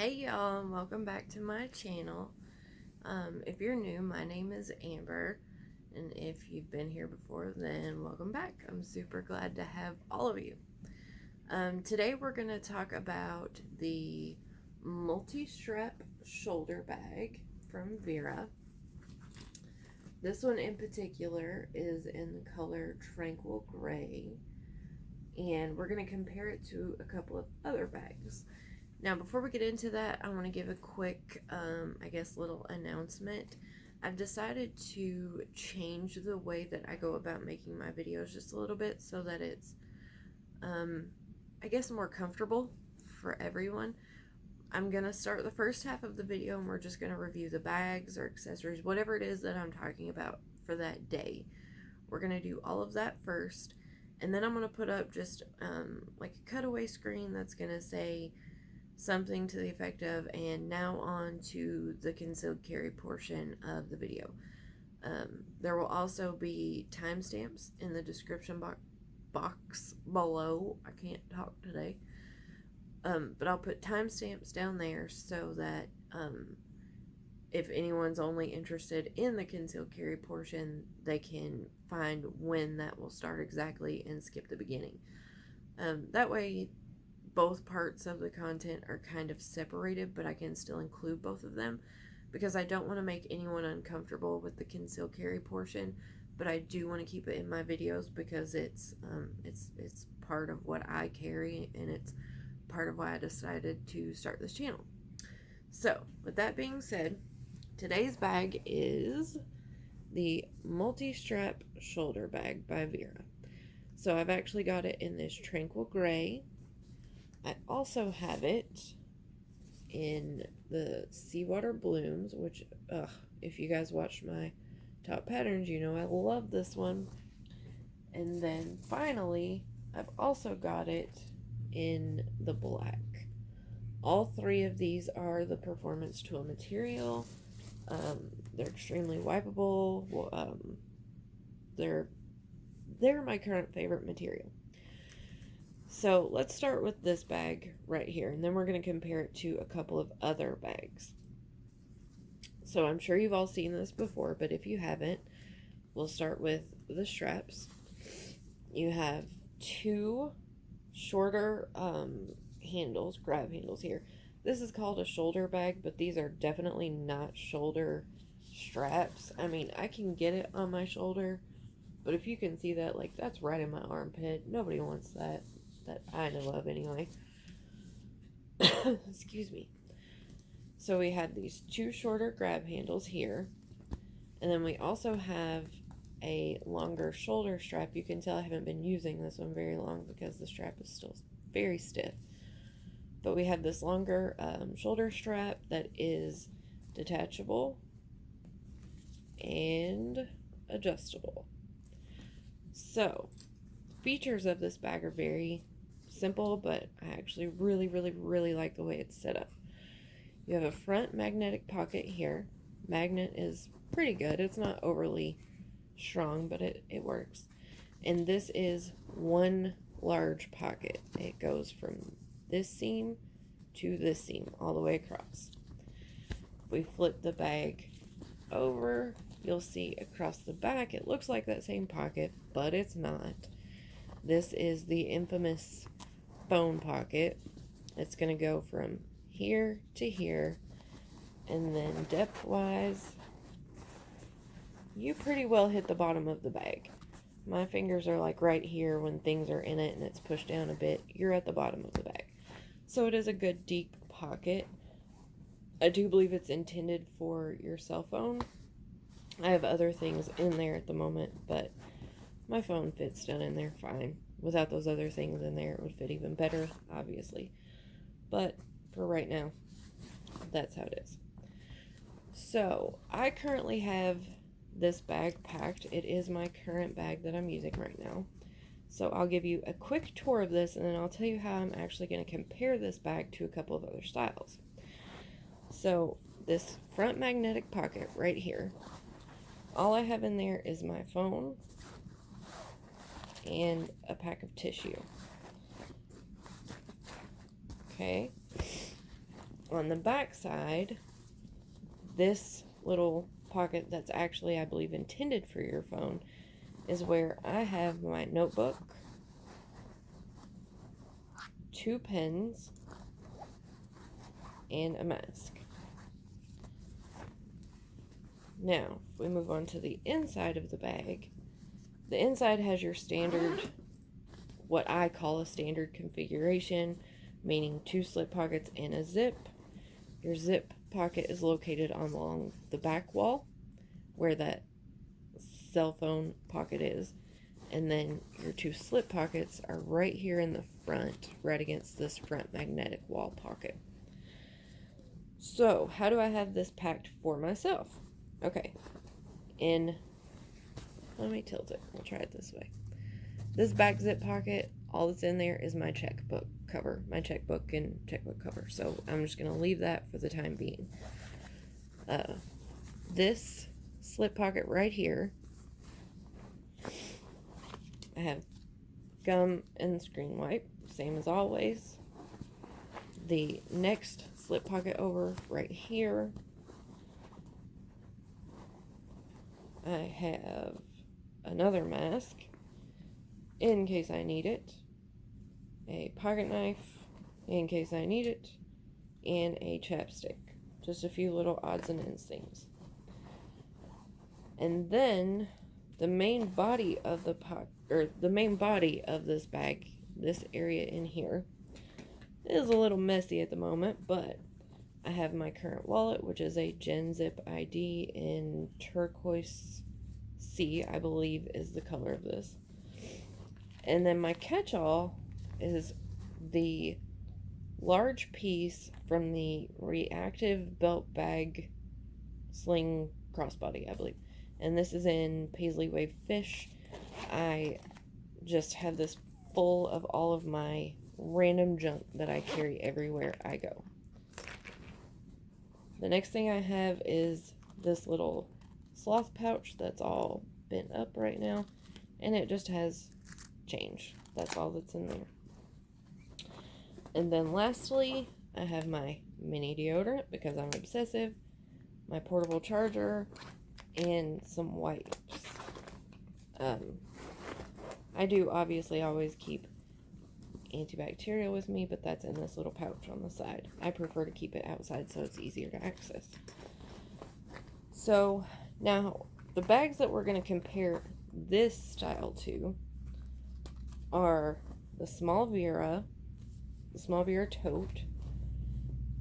Hey y'all, and welcome back to my channel. If you're new, my name is Amber, and if you've been here before, then welcome back. I'm super glad to have all of you. Today we're going to talk about the Multistrap shoulder bag from Vera. This one in particular is in the color Tranquil Gray, and we're going to compare it to a couple of other bags. Now, before we get into that, I want to give a quick, little announcement. I've decided to change the way that I go about making my videos just a little bit so that it's, more comfortable for everyone. I'm going to start the first half of the video and we're just going to review the bags or accessories, whatever it is that I'm talking about for that day. We're going to do all of that first, and then I'm going to put up just like a cutaway screen that's going to say something to the effect of, and now on to the concealed carry portion of the video. There will also be timestamps in the description box below. I can't talk today. But I'll put timestamps down there so that if anyone's only interested in the concealed carry portion, they can find when that will start exactly and skip the beginning. That way both parts of the content are kind of separated, but I can still include both of them because I don't want to make anyone uncomfortable with the concealed carry portion, but I do want to keep it in my videos because it's part of what I carry, and it's part of why I decided to start this channel. So with that being said, today's bag is the Multistrap shoulder bag by Vera. So I've actually got it in this Tranquil Gray. I also have it in the Seawater Blooms, which, if you guys watched my top patterns, you know I love this one. And then finally, I've also got it in the black. All three of these are the Performance Tool material. They're extremely wipeable. They're my current favorite material. So let's start with this bag right here, and then we're going to compare it to a couple of other bags. So I'm sure you've all seen this before, but if you haven't, we'll start with the straps. You have two shorter handles, grab handles here. This is called a shoulder bag, but these are definitely not shoulder straps. I mean, I can get it on my shoulder, but if you can see that, like, that's right in my armpit. Nobody wants that I know of anyway. Excuse me. So we had these two shorter grab handles here, and then we also have a longer shoulder strap. You can tell I haven't been using this one very long because the strap is still very stiff. But we have this longer shoulder strap that is detachable and adjustable. So features of this bag are very simple, but I actually really like the way it's set up. You have a front magnetic pocket here. Magnet is pretty good. It's not overly strong, but it works. And this is one large pocket. It goes from this seam to this seam all the way across. If we flip the bag over, you'll see across the back it looks like that same pocket, but it's not. This is the infamous phone pocket. It's going to go from here to here, and then depth wise, you pretty well hit the bottom of the bag. My fingers are like right here when things are in it and it's pushed down a bit. You're at the bottom of the bag. So it is a good deep pocket. I do believe it's intended for your cell phone. I have other things in there at the moment, but my phone fits down in there fine. Without those other things in there, it would fit even better, obviously. But for right now, that's how it is. So I currently have this bag packed. It is my current bag that I'm using right now. So I'll give you a quick tour of this, and then I'll tell you how I'm actually going to compare this bag to a couple of other styles. So this front magnetic pocket right here, all I have in there is my phone and a pack of tissue. Okay. On the back side, this little pocket that's actually, I believe, intended for your phone is where I have my notebook, 2 pens, and a mask. Now, if we move on to the inside of the bag, the inside has your standard, what I call a standard configuration, meaning 2 slip pockets and a zip. Your zip pocket is located along the back wall where that cell phone pocket is, and then your 2 slip pockets are right here in the front, right against this front magnetic wall pocket. So how do I have this packed for myself? Okay, let me tilt it, we'll try it this way. This back zip pocket, all that's in there is my checkbook cover, my checkbook and checkbook cover. So I'm just going to leave that for the time being. This slip pocket right here, I have gum and screen wipe, same as always. The next slip pocket over right here, I have another mask in case I need it, a pocket knife in case I need it, and a chapstick. Just a few little odds and ends things. And then the main body of the main body of this bag, this area in here, is a little messy at the moment, but I have my current wallet, which is a Gen Zip ID in turquoise C, I believe is the color of this. And then my catch-all is the large piece from the reactive belt bag sling crossbody, I believe. And this is in Paisley Wave Fish. I just have this full of all of my random junk that I carry everywhere I go. The next thing I have is this little sloth pouch that's all bent up right now, and it just has change. That's all that's in there. And then lastly, I have my mini deodorant because I'm obsessive, my portable charger, and some wipes. I do obviously always keep antibacterial with me, but that's in this little pouch on the side. I prefer to keep it outside so it's easier to access. So now the bags that we're going to compare this style to are the Small Vera Tote,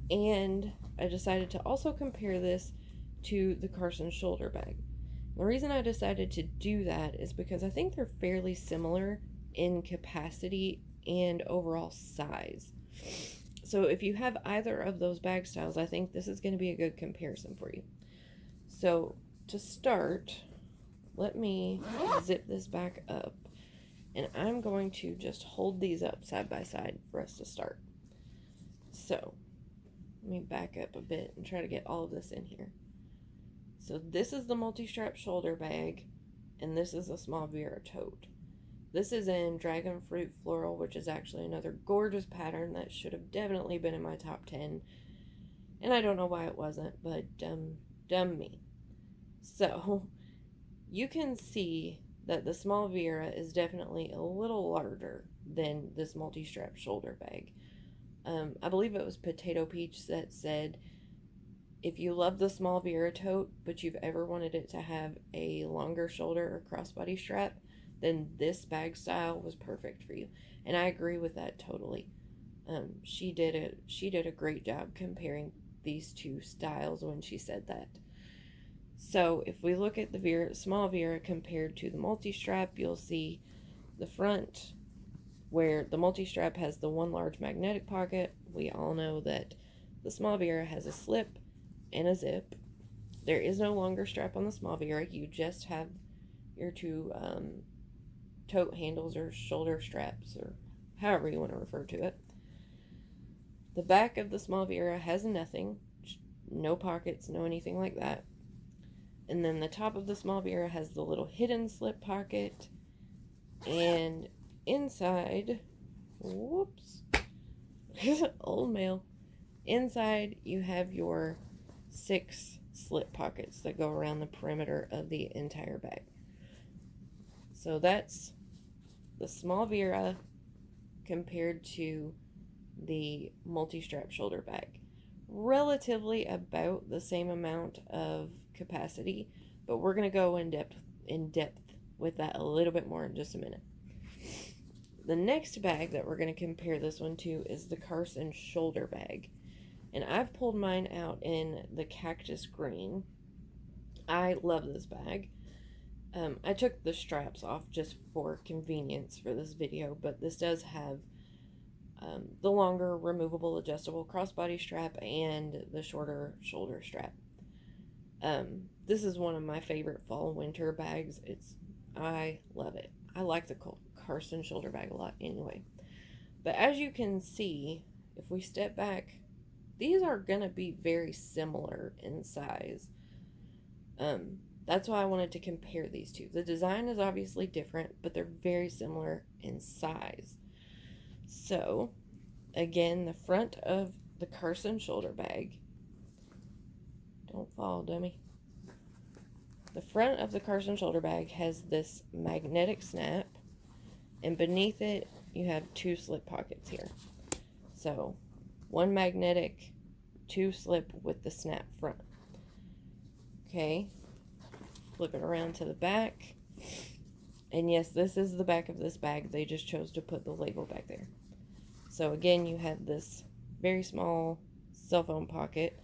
and I decided to also compare this to the Carson Shoulder Bag. The reason I decided to do that is because I think they're fairly similar in capacity and overall size. So if you have either of those bag styles, I think this is going to be a good comparison for you. So to start, let me zip this back up, and I'm going to just hold these up side by side for us to start. So let me back up a bit and try to get all of this in here. So this is the Multistrap shoulder bag, and this is a Small Vera Tote. This is in Dragon Fruit Floral, which is actually another gorgeous pattern that should have definitely been in my top 10. And I don't know why it wasn't, but dumb me. So you can see that the Small Vera is definitely a little larger than this Multistrap shoulder bag. I believe it was Potato Peach that said, if you love the Small Vera Tote, but you've ever wanted it to have a longer shoulder or crossbody strap, then this bag style was perfect for you. And I agree with that totally. She did a great job comparing these two styles when she said that. So if we look at the Small Vera compared to the Multistrap, you'll see the front where the Multistrap has the one large magnetic pocket. We all know that the Small Vera has a slip and a zip. There is no longer strap on the Small Vera. You just have your two tote handles or shoulder straps, or however you want to refer to it. The back of the Small Vera has nothing, no pockets, no anything like that. And then the top of the Small Vera has the little hidden slip pocket, and inside, whoops, old mail. Inside, you have your 6 slip pockets that go around the perimeter of the entire bag. So that's the Small Vera compared to the Multistrap shoulder bag. Relatively about the same amount of capacity, but we're going to go in depth with that a little bit more in just a minute. The next bag that we're going to compare this one to is the Carson Shoulder Bag. And I've pulled mine out in the Cactus Green. I love this bag. I took the straps off just for convenience for this video, but this does have the longer removable adjustable crossbody strap and the shorter shoulder strap. This is one of my favorite fall winter bags. I love it. I like the Carson shoulder bag a lot anyway. But as you can see, if we step back, these are going to be very similar in size. That's why I wanted to compare these two. The design is obviously different, but they're very similar in size. So, again, the front of the Carson shoulder bag, don't fall, dummy. The front of the Carson shoulder bag has this magnetic snap, and beneath it, you have 2 slip pockets here. So, 1 magnetic, 2 slip with the snap front. Okay, flip it around to the back. And yes, this is the back of this bag. They just chose to put the label back there. So again, you have this very small cell phone pocket.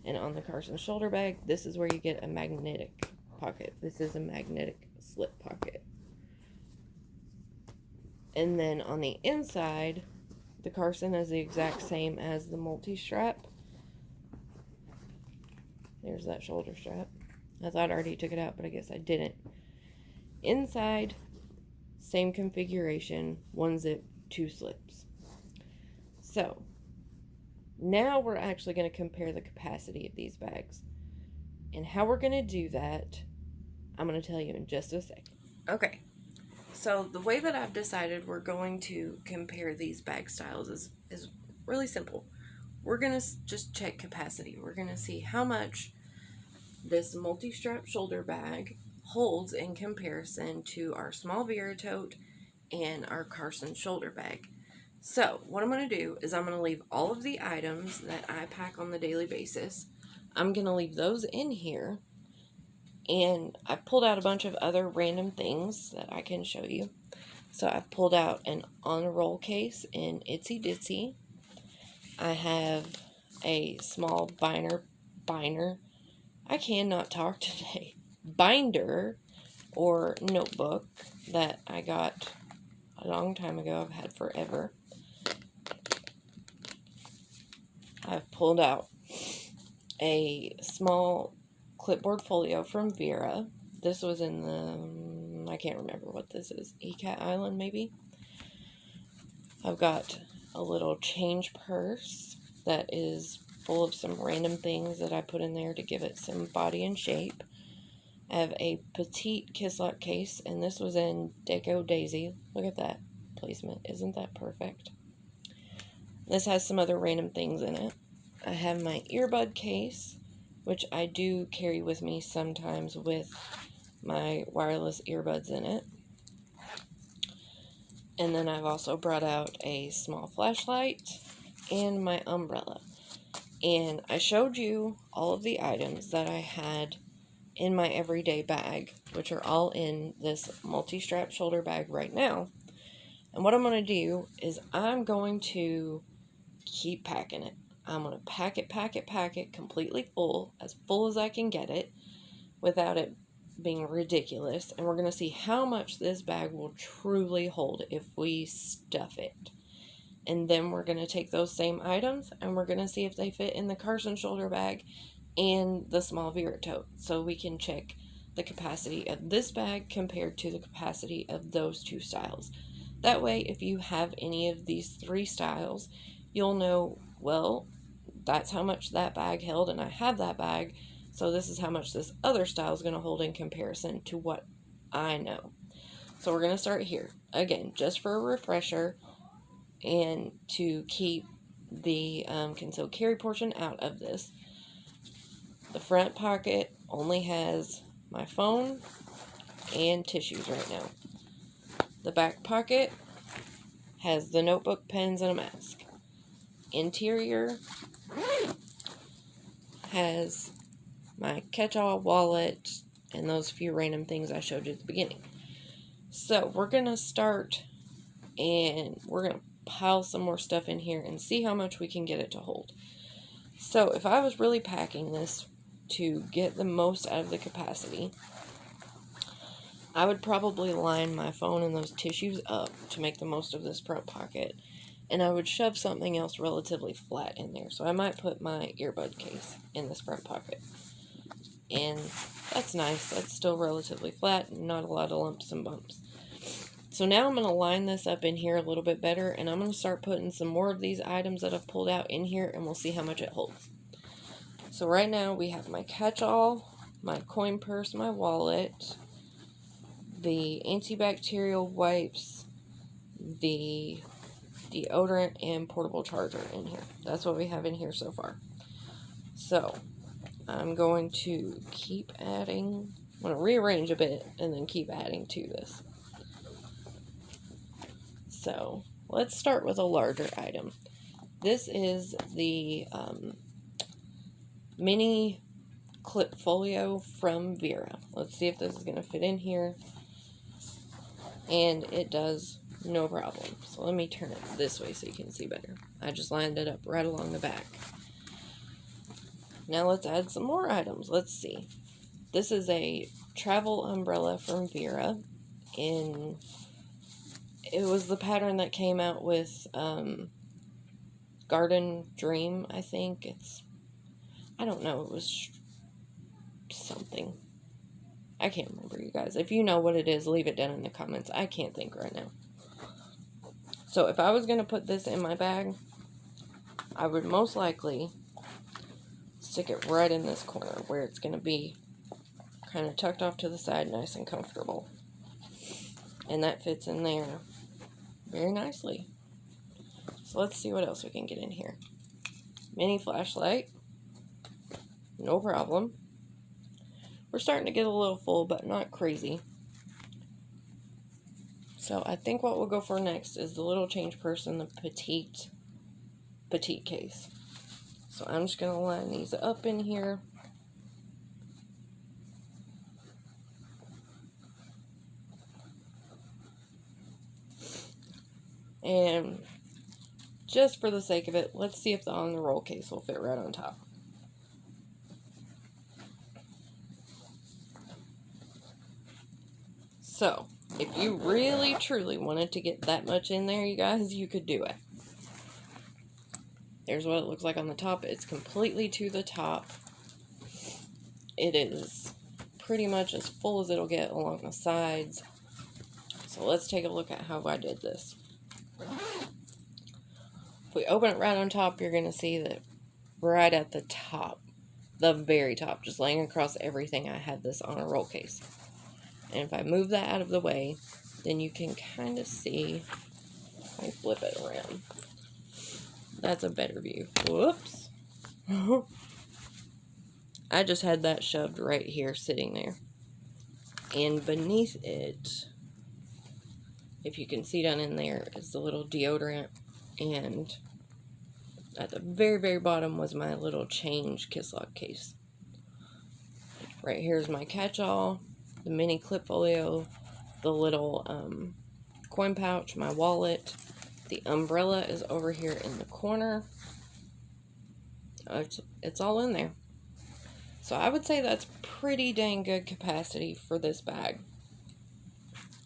And on the Carson shoulder bag, this is where you get a magnetic pocket. This is a magnetic slip pocket. And then on the inside, the Carson is the exact same as the Multistrap. There's that shoulder strap. I thought I already took it out, but I guess I didn't. Inside, same configuration, 1 zip, 2 slips. So, now we're actually going to compare the capacity of these bags. And how we're going to do that, I'm going to tell you in just a second. Okay, so the way that I've decided we're going to compare these bag styles is really simple. We're going to just check capacity. We're going to see how much this Multistrap shoulder bag holds in comparison to our Small Vera Tote and our Carson shoulder bag. So what I'm going to do is I'm going to leave all of the items that I pack on the daily basis. I'm going to leave those in here. And I've pulled out a bunch of other random things that I can show you. So I've pulled out an on-roll case in Itsy Bitsy. I have a small binder. I cannot talk today. Binder or notebook that I got a long time ago. I've had forever. I've pulled out a small clipboard folio from Vera. This was in the, I can't remember what this is, Ecat Island maybe. I've got a little change purse that is full of some random things that I put in there to give it some body and shape. I have a petite kiss lock case, and this was in Deco Daisy. Look at that placement. Isn't that perfect? This has some other random things in it. I have my earbud case, which I do carry with me sometimes with my wireless earbuds in it. And then I've also brought out a small flashlight and my umbrella. And I showed you all of the items that I had in my everyday bag, which are all in this multi-strap shoulder bag right now. And what I'm going to do is I'm going to keep packing it. I'm going to pack it completely full as I can get it without it being ridiculous. And we're going to see how much this bag will truly hold if we stuff it. And then we're going to take those same items and we're going to see if they fit in the Carson shoulder bag and the Small Vera Tote. So we can check the capacity of this bag compared to the capacity of those 2 styles. That way, if you have any of these 3 styles, you'll know, well, that's how much that bag held and I have that bag. So this is how much this other style is going to hold in comparison to what I know. So we're going to start here. Again, just for a refresher, and to keep the concealed carry portion out of this. The front pocket only has my phone and tissues right now. The back pocket has the notebook, pens, and a mask. Interior has my catch-all, wallet, and those few random things I showed you at the beginning. So we're going to start, and we're going to pile some more stuff in here and see how much we can get it to hold. So if I was really packing this to get the most out of the capacity, I would probably line my phone and those tissues up to make the most of this front pocket, and I would shove something else relatively flat in there. So I might put my earbud case in this front pocket, and that's nice. That's still relatively flat, not a lot of lumps and bumps. So now I'm going to line this up in here a little bit better, and I'm going to start putting some more of these items that I've pulled out in here, and we'll see how much it holds. So right now we have my catch-all, my coin purse, my wallet, the antibacterial wipes, the deodorant, and portable charger in here. That's what we have in here so far. So I'm going to keep adding. I'm going to rearrange a bit and then keep adding to this. So let's start with a larger item. This is the mini clip folio from Vera. Let's see if this is going to fit in here. And it does, no problem. So let me turn it this way so you can see better. I just lined it up right along the back. Now let's add some more items. Let's see. This is a travel umbrella from Vera. It was the pattern that came out with Garden Dream, I think. I don't know, it was something. I can't remember, you guys. If you know what it is, leave it down in the comments. I can't think right now. So if I was going to put this in my bag, I would most likely stick it right in this corner where it's going to be kind of tucked off to the side, nice and comfortable. And that fits in there very nicely. So let's see what else we can get in here. Mini flashlight. No problem. We're starting to get a little full, but not crazy. So I think what we'll go for next is the little change purse and the petite case. So I'm just going to line these up in here. And just for the sake of it, let's see if the on the roll case will fit right on top. So, if you really truly wanted to get that much in there, you guys, you could do it. There's what it looks like on the top. It's completely to the top. It is pretty much as full as it'll get along the sides. So let's take a look at how I did this. If we open it right on top, you're going to see that right at the top, the very top, just laying across everything, I had this on a roll case. And if I move that out of the way, then you can kind of see, if I flip it around, that's a better view. Whoops. I just had that shoved right here, sitting there. And beneath it, if you can see down in there, is the little deodorant. And at the very, very bottom was my little change kiss lock case. Right here is my catch-all, the mini clip folio, the little coin pouch, my wallet. The umbrella is over here in the corner. It's all in there. So I would say that's pretty dang good capacity for this bag.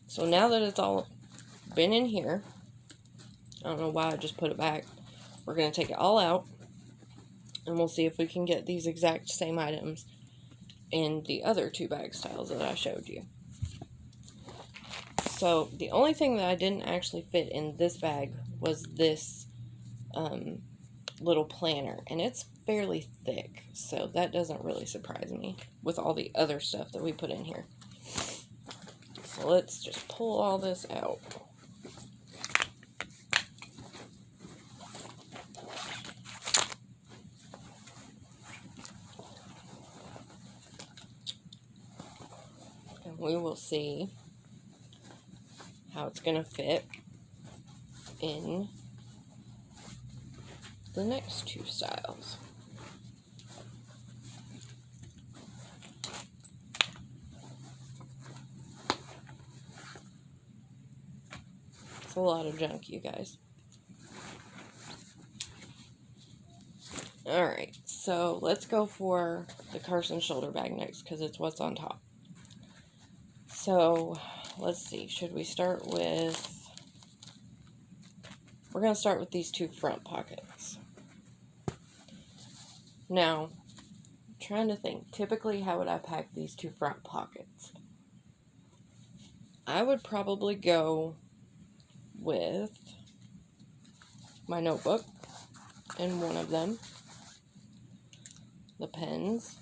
So now that it's all been in here, I don't know why I just put it back. We're going to take it all out, and we'll see if we can get these exact same items in the other two bag styles that I showed you. So the only thing that I didn't actually fit in this bag was this little planner, and it's fairly thick, so that doesn't really surprise me with all the other stuff that we put in here. So let's just pull all this out. we will see how it's going to fit in the next two styles. It's a lot of junk, you guys. Alright, so let's go for the Carson Shoulder Bag next, because it's what's on top. So, let's see, should we start with... We're going to start with these two front pockets. Now, I'm trying to think, typically how would I pack these two front pockets? I would probably go with my notebook in one of them, the pens,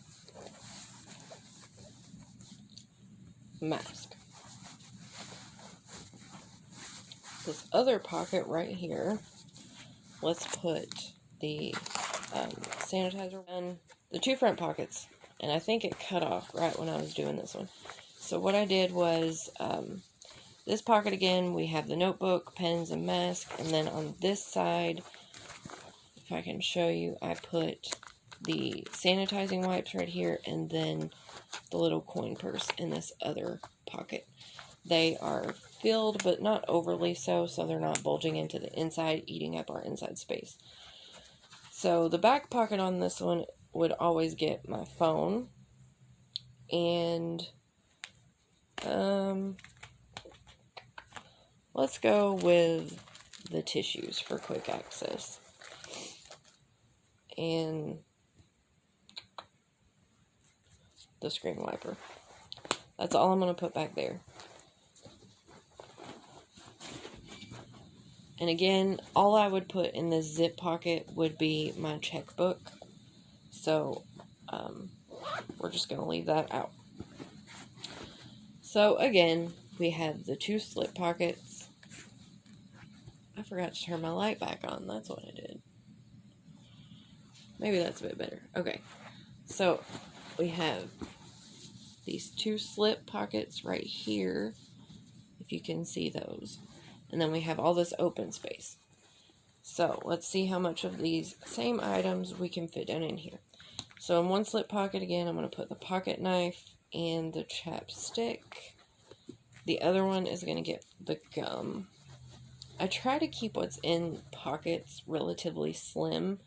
mask. This other pocket right here, let's put the sanitizer in the two front pockets, and I think it cut off right when I was doing this one. So what I did was, this pocket again, we have the notebook, pens, and mask, and then on this side, if I can show you, I put the sanitizing wipes right here, and then the little coin purse in this other pocket. They are filled, but not overly so they're not bulging into the inside, eating up our inside space. So the back pocket on this one would always get my phone, and let's go with the tissues for quick access. And the screen wiper. That's all I'm going to put back there. And again, all I would put in this zip pocket would be my checkbook. So, we're just going to leave that out. So, again, we have the two slip pockets. I forgot to turn my light back on. That's what I did. Maybe that's a bit better. Okay. So, we have these two slip pockets right here, if you can see those. And then we have all this open space. So, let's see how much of these same items we can fit down in here. So, in one slip pocket, again, I'm going to put the pocket knife and the chapstick. The other one is going to get the gum. I try to keep what's in pockets relatively slim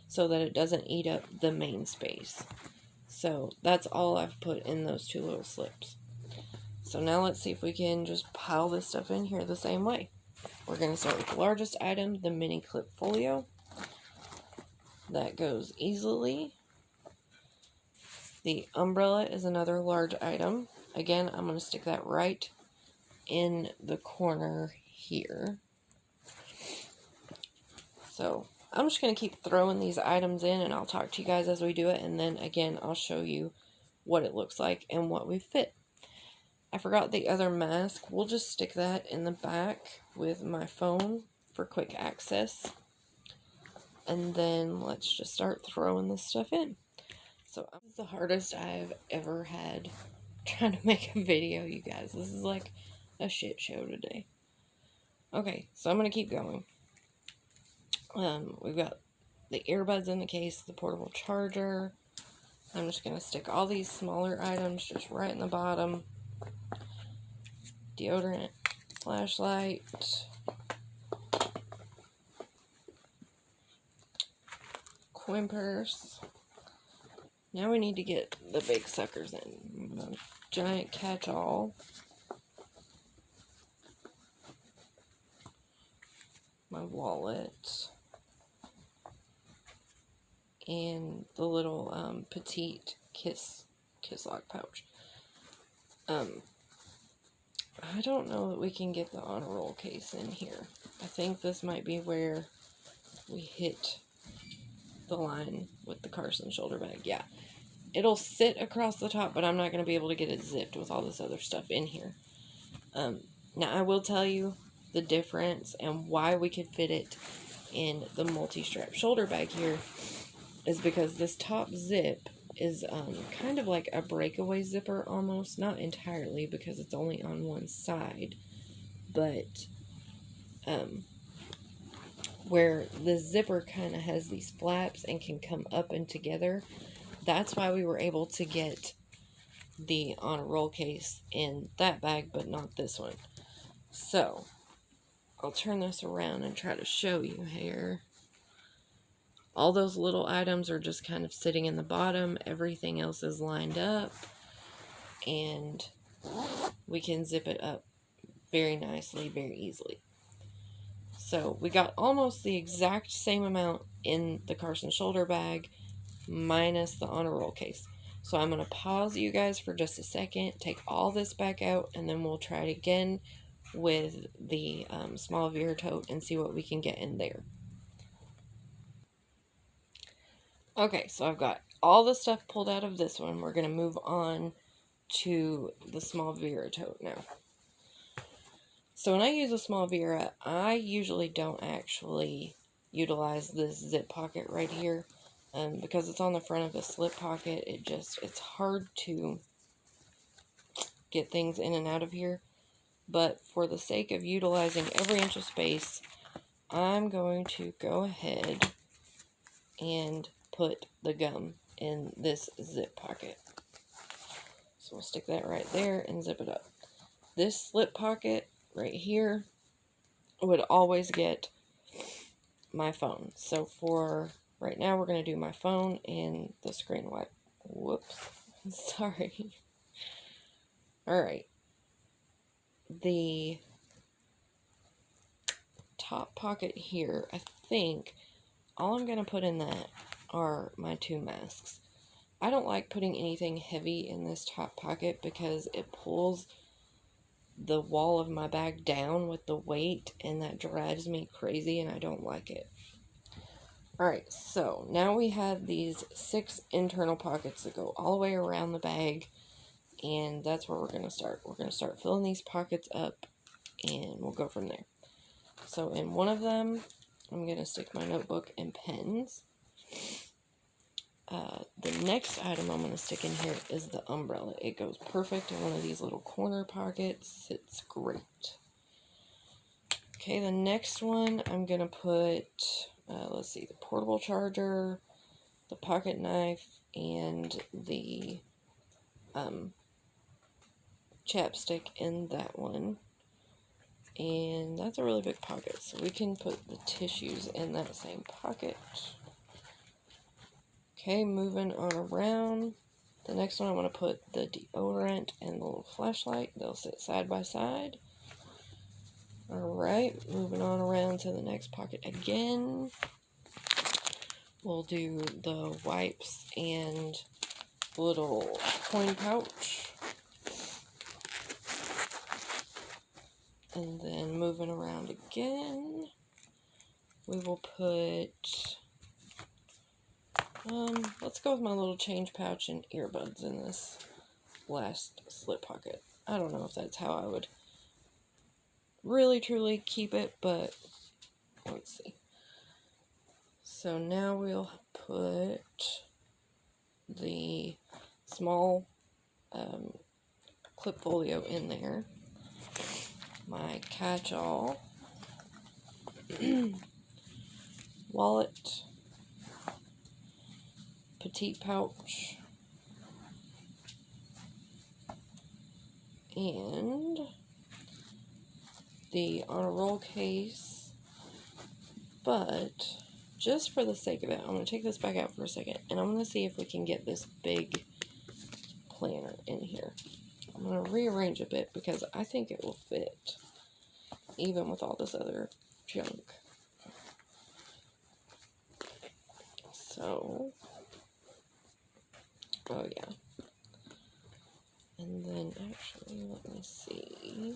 so that it doesn't eat up the main space. So, that's all I've put in those two little slips. So now let's see if we can just pile this stuff in here the same way. We're going to start with the largest item, the mini clip folio. That goes easily. The umbrella is another large item. Again, I'm going to stick that right in the corner here. So I'm just going to keep throwing these items in, and I'll talk to you guys as we do it. And then again, I'll show you what it looks like and what we fit. I forgot the other mask. We'll just stick that in the back with my phone for quick access. And then let's just start throwing this stuff in. So this is the hardest I've ever had trying to make a video, you guys. This is like a shit show today. Okay, so I'm going to keep going. We've got the earbuds in the case, the portable charger. I'm just going to stick all these smaller items just right in the bottom. Deodorant, flashlight, coin purse. Now we need to get the big suckers in. Giant catch-all. My wallet. And the little petite kiss lock pouch. I don't know that we can get the honor roll case in here. I think this might be where we hit the line with the Carson Shoulder Bag. Yeah, it'll sit across the top, but I'm not going to be able to get it zipped with all this other stuff in here. Now, I will tell you the difference and why we could fit it in the multi-strap shoulder bag here is because this top zip is kind of like a breakaway zipper almost. Not entirely because it's only on one side, but where the zipper kind of has these flaps and can come up and together. That's why we were able to get the on a roll case in that bag, but not this one. So I'll turn this around and try to show you here. All those little items are just kind of sitting in the bottom. Everything else is lined up, and we can zip it up very nicely, very easily. So we got almost the exact same amount in the Carson Shoulder Bag minus the on a roll case. So I'm going to pause you guys for just a second, take all this back out, and then we'll try it again with the Small Vera Tote and see what we can get in there. Okay, so I've got all the stuff pulled out of this one. We're going to move on to the Small Vera Tote now. So when I use a Small Vera, I usually don't actually utilize this zip pocket right here. Because it's on the front of the slip pocket, it's hard to get things in and out of here. But for the sake of utilizing every inch of space, I'm going to go ahead and put the gum in this zip pocket. So we'll stick that right there and zip it up. This slip pocket right here would always get my phone. So for right now, we're going to do my phone and the screen wipe. Whoops. Sorry. Alright. The top pocket here, I think all I'm going to put in that are my 2 masks. I don't like putting anything heavy in this top pocket because it pulls the wall of my bag down with the weight, and that drives me crazy and I don't like it. Alright, so now we have these 6 internal pockets that go all the way around the bag, and that's where we're going to start. We're going to start filling these pockets up, and we'll go from there. So in one of them, I'm going to stick my notebook and pens. The next item I'm going to stick in here is the umbrella. It goes perfect in one of these little corner pockets. It's great. Okay, the next one I'm going to put, let's see, the portable charger, the pocket knife, and the chapstick in that one. And that's a really big pocket, so we can put the tissues in that same pocket. Okay, moving on around. The next one I want to put the deodorant and the little flashlight. They'll sit side by side. Alright, moving on around to the next pocket again. We'll do the wipes and little coin pouch. And then moving around again, we will put, let's go with my little change pouch and earbuds in this last slip pocket. I don't know if that's how I would really truly keep it, but let's see. So now we'll put the small clip folio in there. My catch-all, wallet, petite pouch, and the on a roll case, but just for the sake of it, I'm going to take this back out for a second, and I'm going to see if we can get this big planner in here. I'm going to rearrange a bit because I think it will fit, even with all this other junk. So, oh yeah. And then actually, let me see.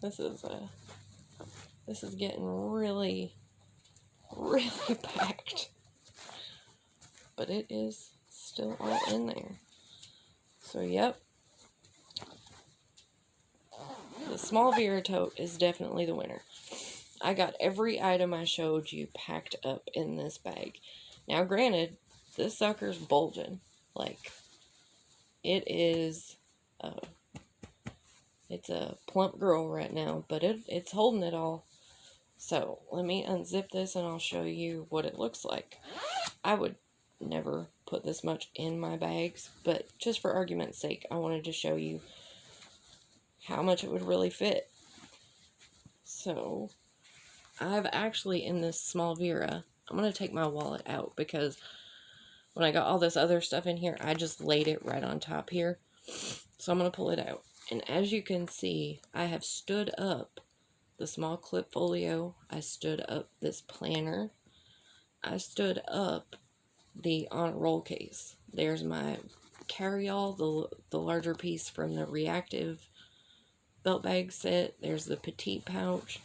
This is getting really packed, but it is still all in there. So yep, the Small Vera Tote is definitely the winner. I got every item I showed you packed up in this bag. Now, granted, this sucker's bulging. Like, it is, it's a plump girl right now, but it's holding it all. So, let me unzip this and I'll show you what it looks like. I would never put this much in my bags, but just for argument's sake, I wanted to show you how much it would really fit. So, I've actually, in this Small Vera, I'm going to take my wallet out because when I got all this other stuff in here, I just laid it right on top here. So I'm going to pull it out. And as you can see, I have stood up the small clip folio. I stood up this planner. I stood up the on roll case. There's my carry-all, the larger piece from the reactive belt bag set. There's the petite pouch.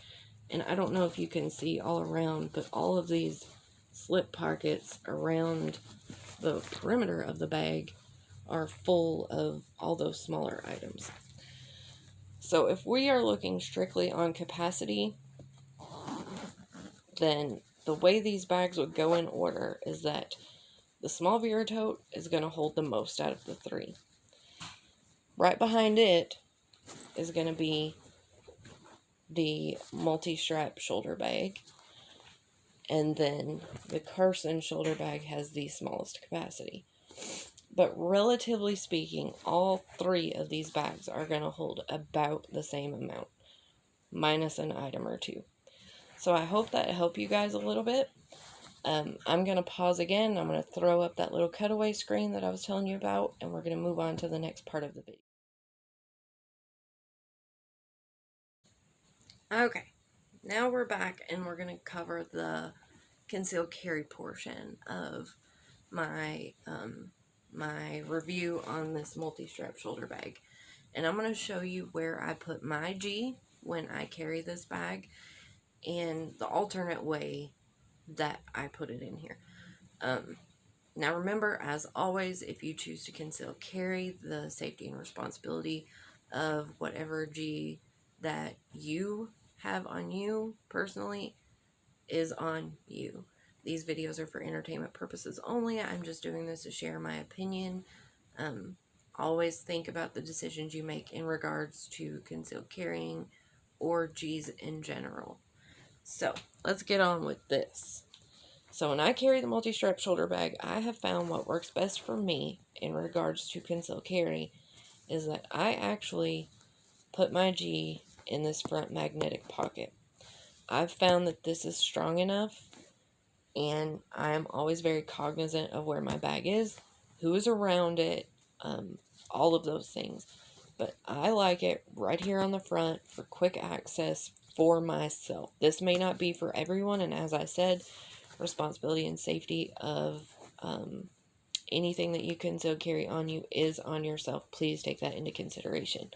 And I don't know if you can see all around, but all of these slip pockets around the perimeter of the bag are full of all those smaller items. So if we are looking strictly on capacity, then the way these bags would go in order is that the Small Vera Tote is going to hold the most out of the three. Right behind it is going to be the Multistrap shoulder bag. And then the Carson Shoulder Bag has the smallest capacity. But relatively speaking, all three of these bags are going to hold about the same amount, minus an item or two. So I hope that helped you guys a little bit. I'm going to pause again. I'm going to throw up that little cutaway screen that I was telling you about, and we're going to move on to the next part of the video. Okay, now we're back, and we're going to cover the concealed carry portion of my my review on this multi-strap shoulder bag. And I'm going to show you where I put my G when I carry this bag and the alternate way that I put it in here. Now remember, as always, if you choose to conceal carry, the safety and responsibility of whatever G that you have on you personally is on you. These videos are for entertainment purposes only. I'm just doing this to share my opinion. Always think about the decisions you make in regards to concealed carrying or G's in general. So, let's get on with this. So, when I carry the multi-strap shoulder bag, I have found what works best for me in regards to concealed carry is that I actually put my G in this front magnetic pocket. I've found that this is strong enough, and I'm always very cognizant of where my bag is, who is around it, all of those things. But I like it right here on the front for quick access for myself. This may not be for everyone, and as I said, responsibility and safety of anything that you conceal carry on you is on yourself. Please take that into consideration.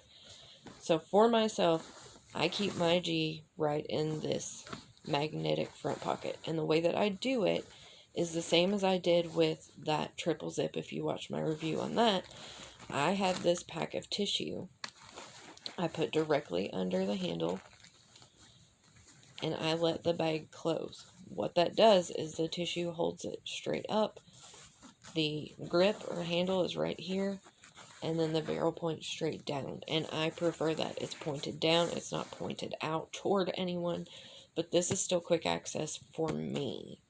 So for myself, I keep my G right in this magnetic front pocket, and the way that I do it is the same as I did with that triple zip. If you watch my review on that, I have this pack of tissue I put directly under the handle, and I let the bag close. What that does is the tissue holds it straight up, the grip or handle is right here, and then the barrel points straight down. And I prefer that it's pointed down, it's not pointed out toward anyone, but this is still quick access for me.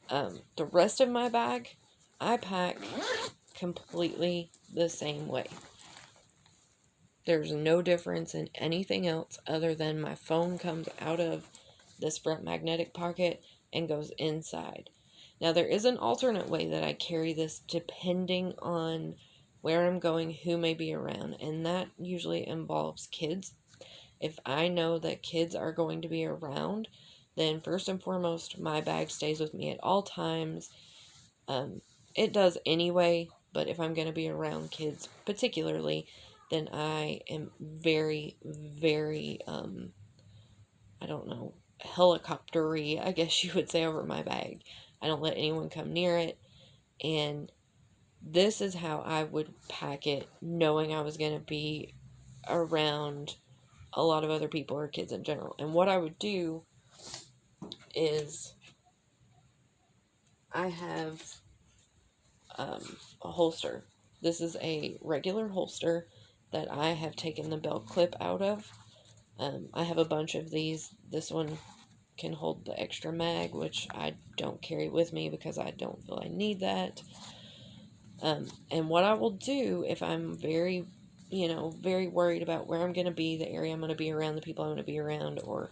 The rest of my bag, I pack completely the same way. There's no difference in anything else other than my phone comes out of this front magnetic pocket and goes inside. Now, there is an alternate way that I carry this depending on where I'm going, who may be around, and that usually involves kids. If I know that kids are going to be around, then first and foremost, my bag stays with me at all times. It does anyway, but if I'm going to be around kids particularly, then I am very, very, I don't know, helicopter-y, I guess you would say, over my bag. I don't let anyone come near it, and this is how I would pack it, knowing I was going to be around a lot of other people or kids in general. And what I would do is I have a holster. This is a regular holster that I have taken the belt clip out of. I have a bunch of these. This one can hold the extra mag, which I don't carry with me because I don't feel I need that. And what I will do if I'm very, very worried about where I'm going to be, the area I'm going to be around, the people I'm going to be around, or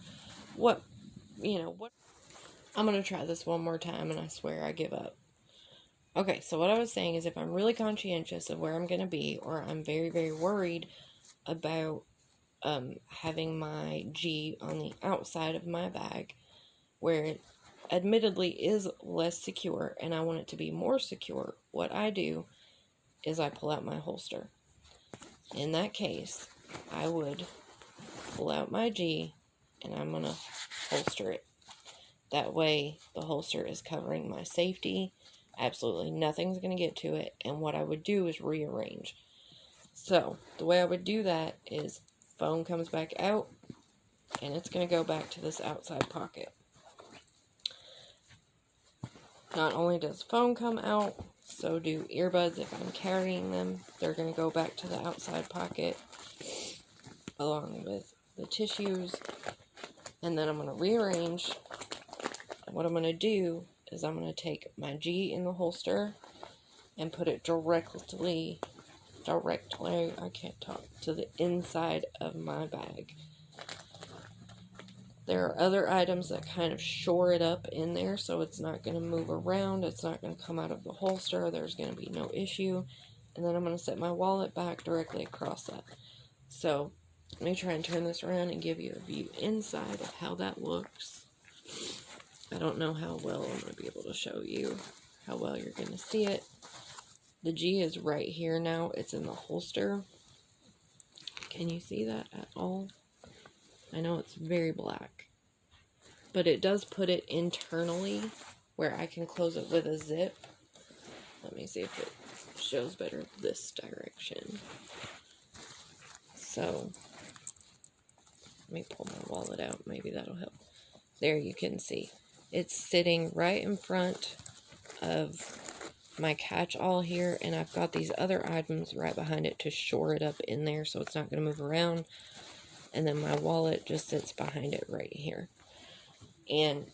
what. I'm going to try this one more time, and I swear I give up. Okay, so what I was saying is if I'm really conscientious of where I'm going to be, or I'm very, very worried about having my G on the outside of my bag, where it admittedly is less secure, and I want it to be more secure, what I do is I pull out my holster. In that case, I would pull out my G, and I'm going to holster it. That way, the holster is covering my safety. Absolutely nothing's going to get to it. And what I would do is rearrange. So, the way I would do that is phone comes back out, and it's going to go back to this outside pocket. Not only does phone come out, so do earbuds if I'm carrying them. They're going to go back to the outside pocket, along with the tissues. And then I'm going to rearrange. What I'm going to do is I'm going to take my G in the holster and put it directly, I can't talk, to the inside of my bag. There are other items that kind of shore it up in there so it's not going to move around, it's not going to come out of the holster, there's going to be no issue. And then I'm going to set my wallet back directly across that. So, let me try and turn this around and give you a view inside of how that looks. I don't know how well I'm going to be able to show you, how well you're going to see it. The G is right here now. It's in the holster. Can you see that at all? I know it's very black. But it does put it internally where I can close it with a zip. Let me see if it shows better this direction. So, let me pull my wallet out. Maybe that'll help. There you can see. It's sitting right in front of my catch-all here, and I've got these other items right behind it to shore it up in there so it's not going to move around. And then my wallet just sits behind it right here. And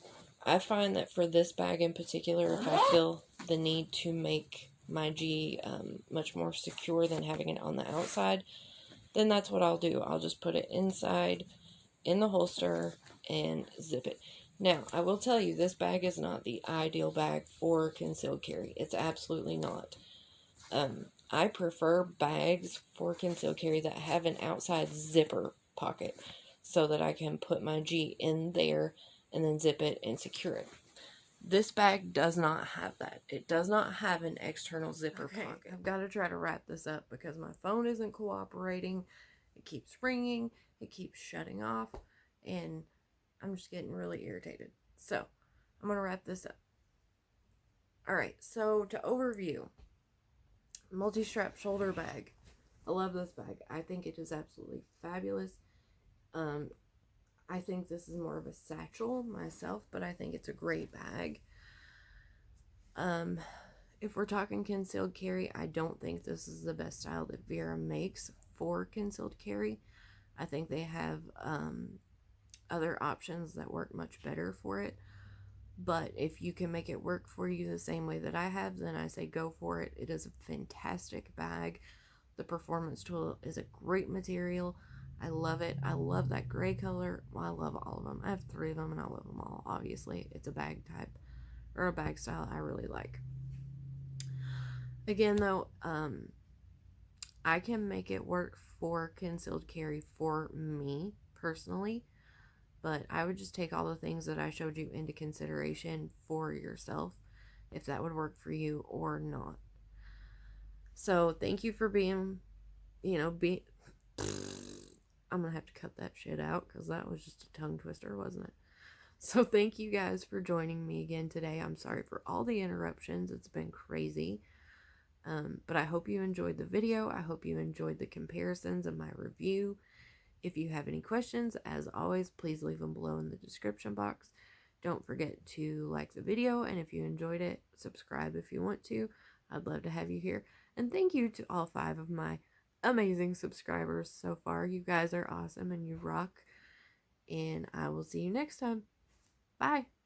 I find that for this bag in particular, if I feel the need to make my G much more secure than having it on the outside, then that's what I'll do. I'll just put it inside in the holster and zip it. Now, I will tell you, this bag is not the ideal bag for concealed carry. It's absolutely not. I prefer bags for concealed carry that have an outside zipper pocket so that I can put my G in there and then zip it and secure it. This bag does not have that. It does not have an external zipper pocket. I've got to try to wrap this up because my phone isn't cooperating. It keeps ringing. It keeps shutting off. And I'm just getting really irritated. So, I'm going to wrap this up. Alright, so to overview, Multistrap shoulder bag. I love this bag. I think it is absolutely fabulous. I think this is more of a satchel myself, but I think it's a great bag. If we're talking concealed carry, I don't think this is the best style that Vera makes for concealed carry. I think they have other options that work much better for it. But if you can make it work for you the same way that I have, then I say go for it. It is a fantastic bag. The performance tool is a great material. I love it. I love that gray color. Well, I love all of them. I have 3 of them and I love them all. Obviously, it's a bag type or a bag style I really like. Again, though, I can make it work for concealed carry for me personally, but I would just take all the things that I showed you into consideration for yourself, if that would work for you or not. So, thank you for being, I'm going to have to cut that shit out because that was just a tongue twister, wasn't it? So thank you guys for joining me again today. I'm sorry for all the interruptions. It's been crazy. But I hope you enjoyed the video. I hope you enjoyed the comparisons of my review. If you have any questions, as always, please leave them below in the description box. Don't forget to like the video, and if you enjoyed it, subscribe if you want to. I'd love to have you here. And thank you to all 5 of my amazing subscribers so far. You guys are awesome and you rock. And I will see you next time. Bye.